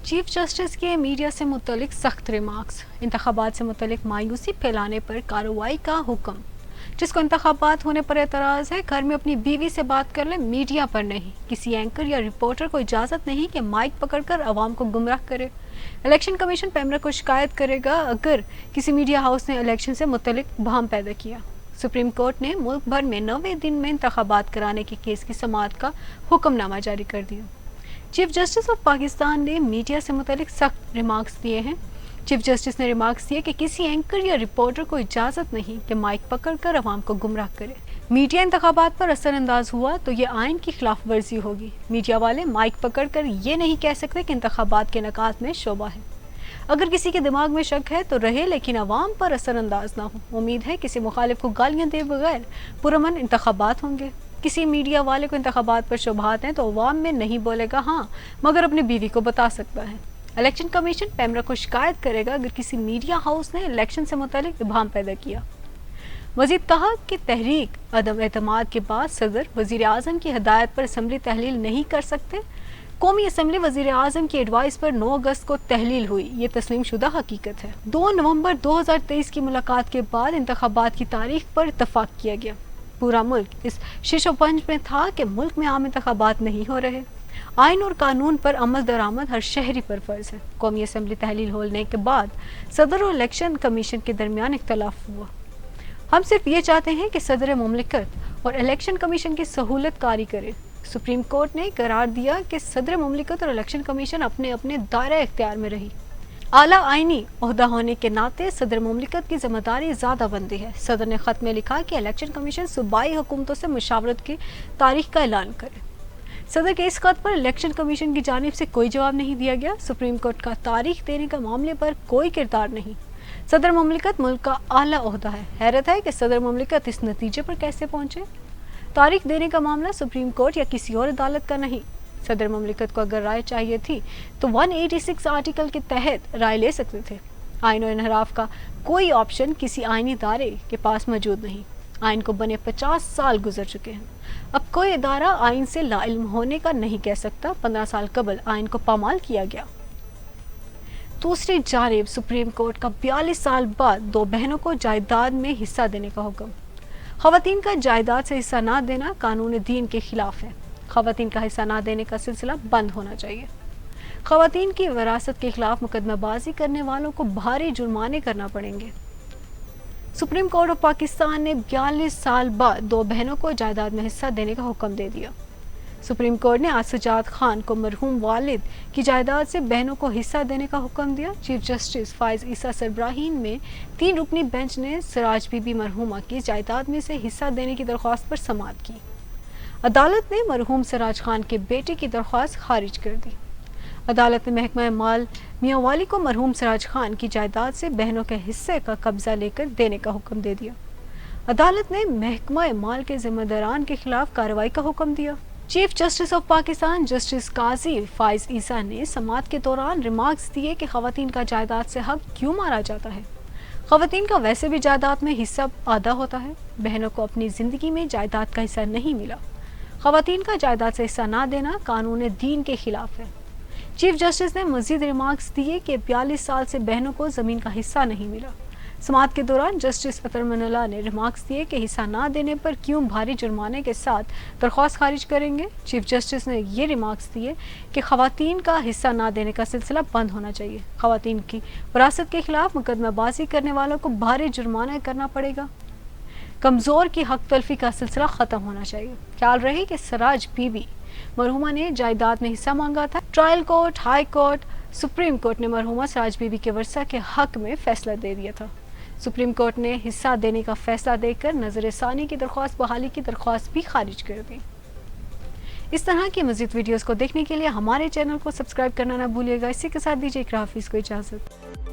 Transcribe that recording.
Chief justice के media से मुतलिक सख्त रिमार्क्स, इंतखाबात से मुतलिक मायूसी फैलाने पर कार्रवाई का हुक्म। जिसको इंतखाबात होने पर एतराज़ है, घर में अपनी बीवी से बात कर ले, मीडिया पर नहीं। किसी एंकर या रिपोर्टर को इजाज़त नहीं कि माइक पकड़कर अवाम को गुमराह करे। इलेक्शन कमीशन पेमरा को शिकायत करेगा अगर किसी मीडिया हाउस ने इलेक्शन से मुतलिक बहम पैदा किया। सुप्रीम कोर्ट ने मुल्क भर में 90 दिन में इंतखाबात कराने के केस की समाअत का हुक्मनामा जारी कर दिया। चीफ जस्टिस ऑफ पाकिस्तान ने मीडिया से मुतलिक सख्त रिमार्क्स दिए हैं। चीफ जस्टिस ने रिमार्क्स दिए कि किसी एंकर या रिपोर्टर को इजाज़त नहीं कि माइक पकड़कर अवाम को गुमराह करे। मीडिया इंतखाबात पर असरअंदाज हुआ तो ये आइन की खिलाफ वर्जी होगी। मीडिया वाले माइक पकड़कर ये नहीं कह सकते कि इंतखाबात के इनेकात में शोबा है। अगर किसी के दिमाग में शक है तो रहे, लेकिन अवाम पर असरअंदाज ना हो। उम्मीद है किसी मुखालिफ को गालियाँ दे बगैर पुरअमन इंतखाबात होंगे। किसी मीडिया वाले को इंतखाबात पर शुबहात हैं तो अवाम में नहीं बोलेगा हाँ, मगर अपनी बीवी को बता सकता है। इलेक्शन कमीशन पेमरा को शिकायत करेगा अगर किसी मीडिया हाउस ने इलेक्शन से मुतालिक इबहम पैदा किया। मजीद कहा कि तहरीक अदम एतमाद के बाद सदर वजीर आज़म की हदायत पर असम्बली तहलील नहीं कर सकते। कौमी असम्बली वजीर आज़म की एडवाइस पर 9 अगस्त को तहलील हुई, ये तस्लीम शुदा हकीकत है। 2 नवंबर 2023 की मुलाकात के बाद इंतखाबात की तारीख पर इत्तफाक किया गया। पूरा मुल्क इस शीशोपंज में था कि मुल्क में आम इंतखाबात नहीं हो रहे। आइन और कानून पर अमल दरामद हर शहरी पर फर्ज है। कौमी असम्बली तहलील होने के बाद सदर और इलेक्शन कमीशन के दरमियान इख्तलाफ हुआ। हम सिर्फ ये चाहते हैं कि सदर मुमलिकत और इलेक्शन कमीशन की सहूलत कारी करे। सुप्रीम कोर्ट ने करार दिया कि सदर मुमलिकत और इलेक्शन कमीशन अपने अपने दायरा इख्तियार में रही। आला आइनी ओहदा होने के नाते सदर मुमलिकत की जिम्मेदारी ज़्यादा बनती है। सदर ने ख़त में लिखा कि इलेक्शन कमीशन सूबाई हुकूमतों से मुशावरत की तारीख का ऐलान करे। सदर के इस खत पर इलेक्शन कमीशन की जानिब से कोई जवाब नहीं दिया गया। सुप्रीम कोर्ट का तारीख देने का मामले पर कोई किरदार नहीं। सदर मुमलिकत मुल्क का आला ओहदा है। हैरत है कि सदर मुमलिकत इस नतीजे पर कैसे पहुंचे। तारीख देने का मामला सुप्रीम कोर्ट या किसी और अदालत का नहीं। सदर मुमलिकत को अगर राय चाहिए थी तो 186 आर्टिकल के तहत राय ले सकते थे। आइन और इनहराफ का कोई ऑप्शन किसी आइनी इदारे के पास मौजूद नहीं। आइन को बने 50 साल गुजर चुके हैं। अब कोई इदारा आइन से लाइल्म होने का नहीं कह सकता। 15 साल कबल आइन को पामाल किया गया। दूसरी जानिब सुप्रीम कोर्ट का 42 साल बाद 2 बहनों को जायदाद में हिस्सा देने का हुक्म। ख़वातीन का जायदाद से हिस्सा ना देना कानून दीन के खिलाफ है। ख़वातीन का हिस्सा ना देने का सिलसिला बंद होना चाहिए। ख़वातीन की विरासत के खिलाफ मुकदमाबाजी करने वालों को भारी जुर्माने करना पड़ेंगे। सुप्रीम कोर्ट ऑफ पाकिस्तान ने 42 साल बाद 2 बहनों को जायदाद में हिस्सा देने का हुक्म दे दिया। सुप्रीम कोर्ट ने आज सजाद खान को मरहूम वालिद की जायदाद से बहनों को हिस्सा देने का हुक्म दिया। चीफ जस्टिस फाइज ईसा सरब्राहीन में 3 रुकनी बेंच ने सिराज बीबी मरहूमा की जायदाद में से हिस्सा देने की दरख्वास्त पर समाअत की। अदालत ने मरहूम सिराज खान के बेटे की दरख्वास्त खारिज कर दी। अदालत ने महकमा माल मियांवाली को मरहूम सिराज खान की जायदाद से बहनों के हिस्से का कब्जा लेकर देने का हुक्म दे दिया। अदालत ने महकमा माल के जिम्मेदारान के खिलाफ कार्रवाई का हुक्म दिया। Chief justice of Pakistan justice Qazi Faez Isa ने समाअत के दौरान रिमार्क्स दिए कि ख़वातीन का जायदाद से हक क्यों मारा जाता है। ख़वातीन का वैसे भी जायदाद में हिस्सा आधा होता है। बहनों को अपनी ज़िंदगी में जायदाद का हिस्सा नहीं मिला। ख़वातीन का जायदाद से हिस्सा ना देना कानून दीन के खिलाफ है। चीफ जस्टिस ने मज़ीद रिमार्क्स दिए कि 42 साल से बहनों को ज़मीन का हिस्सा नहीं मिला। समाअत के दौरान जस्टिस अतर मनुल्लाह ने रिमार्क्स दिए कि हिस्सा ना देने पर क्यों भारी जुर्माने के साथ दरख्वास्त खारिज करेंगे। चीफ जस्टिस ने ये रिमार्क्स दिए कि ख़वातीन का हिस्सा ना देने का सिलसिला बंद होना चाहिए। ख़वातीन की विरासत के खिलाफ मुकदमाबाजी करने वालों को भारी जुर्माना करना पड़ेगा। कमज़ोर की हक तलफी का सिलसिला ख़त्म होना चाहिए। ख्याल रहे कि सिराज बीबी मरहुमा ने जायदाद में हिस्सा मांगा था। Trial court, high court, supreme court ने मरहुमा सिराज बीबी के वर्सा के हक में फैसला दे दिया था। सुप्रीम कोर्ट ने हिस्सा देने का फैसला देकर नजर सानी की दरख्वास्त बहाली की दरख्वास्त भी खारिज कर दी। इस तरह की मज़ीद वीडियोस को देखने के लिए हमारे चैनल को सब्सक्राइब करना ना भूलिएगा। इसी के साथ दीजिए इकरा हाफिज़ को इजाज़त।